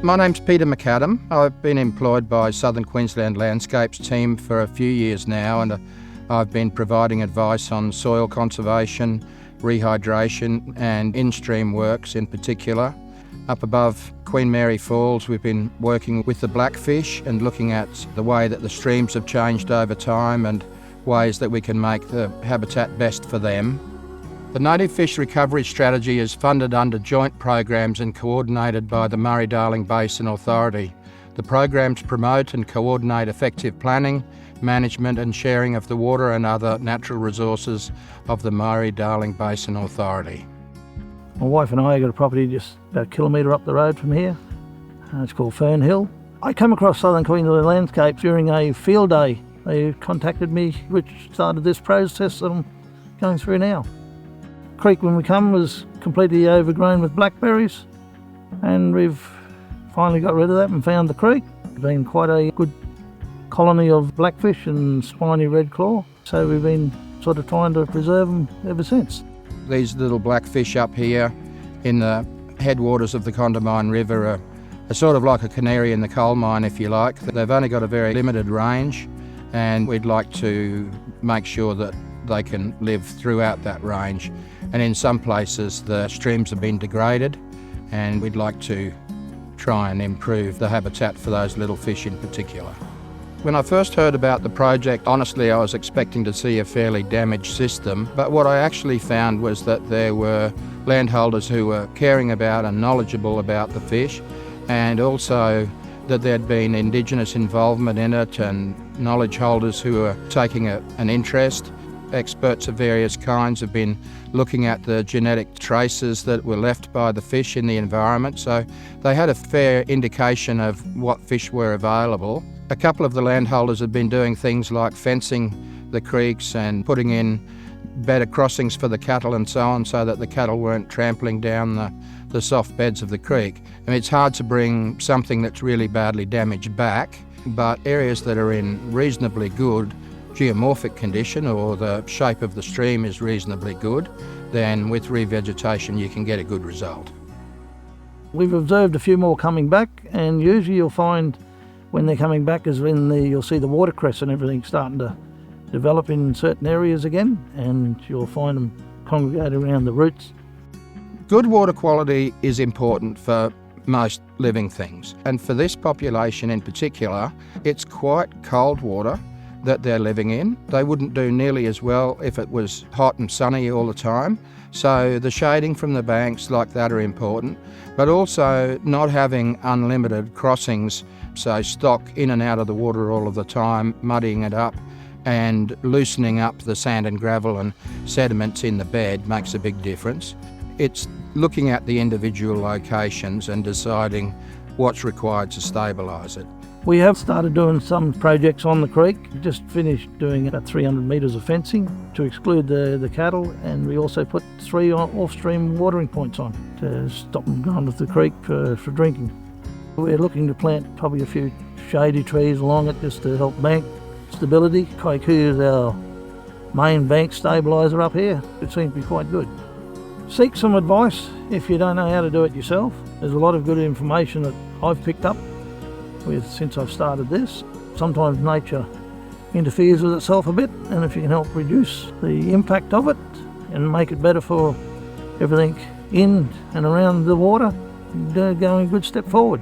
My name's Peter McAdam. I've been employed by Southern Queensland Landscapes team for a few years now, and I've been providing advice on soil conservation, rehydration and in-stream works in particular. Up above Queen Mary Falls, we've been working with the blackfish and looking at the way that the streams have changed over time and ways that we can make the habitat best for them. The native fish recovery strategy is funded under joint programs and coordinated by the Murray-Darling Basin Authority. The programs promote and coordinate effective planning, management and sharing of the water and other natural resources of the Murray-Darling Basin Authority. My wife and I got a property just about a kilometre up the road from here. It's called Fern Hill. I came across Southern Queensland Landscapes during a field day. They contacted me, which started this process that I'm going through now. The creek when we come was completely overgrown with blackberries, and we've finally got rid of that and found the creek. It's been quite a good colony of blackfish and spiny red claw, so we've been sort of trying to preserve them ever since. These little blackfish up here in the headwaters of the Condamine River are sort of like a canary in the coal mine, if you like. They've only got a very limited range, and we'd like to make sure that they can live throughout that range. And in some places the streams have been degraded, and we'd like to try and improve the habitat for those little fish in particular. When I first heard about the project, honestly I was expecting to see a fairly damaged system, but what I actually found was that there were landholders who were caring about and knowledgeable about the fish, and also that there'd been Indigenous involvement in it and knowledge holders who were taking an interest. Experts of various kinds have been looking at the genetic traces that were left by the fish in the environment, so they had a fair indication of what fish were available. A couple of the landholders have been doing things like fencing the creeks and putting in better crossings for the cattle and so on, so that the cattle weren't trampling down the soft beds of the creek. I mean, it's hard to bring something that's really badly damaged back, but areas that are in reasonably good geomorphic condition, or the shape of the stream is reasonably good, then with revegetation you can get a good result. We've observed a few more coming back, and usually you'll find when they're coming back is when you'll see the watercress and everything starting to develop in certain areas again, and you'll find them congregate around the roots. Good water quality is important for most living things, and for this population in particular, it's quite cold water that they're living in. They wouldn't do nearly as well if it was hot and sunny all the time. So the shading from the banks like that are important, but also not having unlimited crossings, so stock in and out of the water all of the time, muddying it up and loosening up the sand and gravel and sediments in the bed makes a big difference. It's looking at the individual locations and deciding what's required to stabilise it. We have started doing some projects on the creek. Just finished doing about 300 metres of fencing to exclude the cattle, and we also put 3 off-stream watering points on to stop them going to the creek for drinking. We're looking to plant probably a few shady trees along it just to help bank stability. Kaiku is our main bank stabiliser up here. It seems to be quite good. Seek some advice if you don't know how to do it yourself. There's a lot of good information that I've picked up since I've started this. Sometimes nature interferes with itself a bit, and if you can help reduce the impact of it and make it better for everything in and around the water, you're going a good step forward.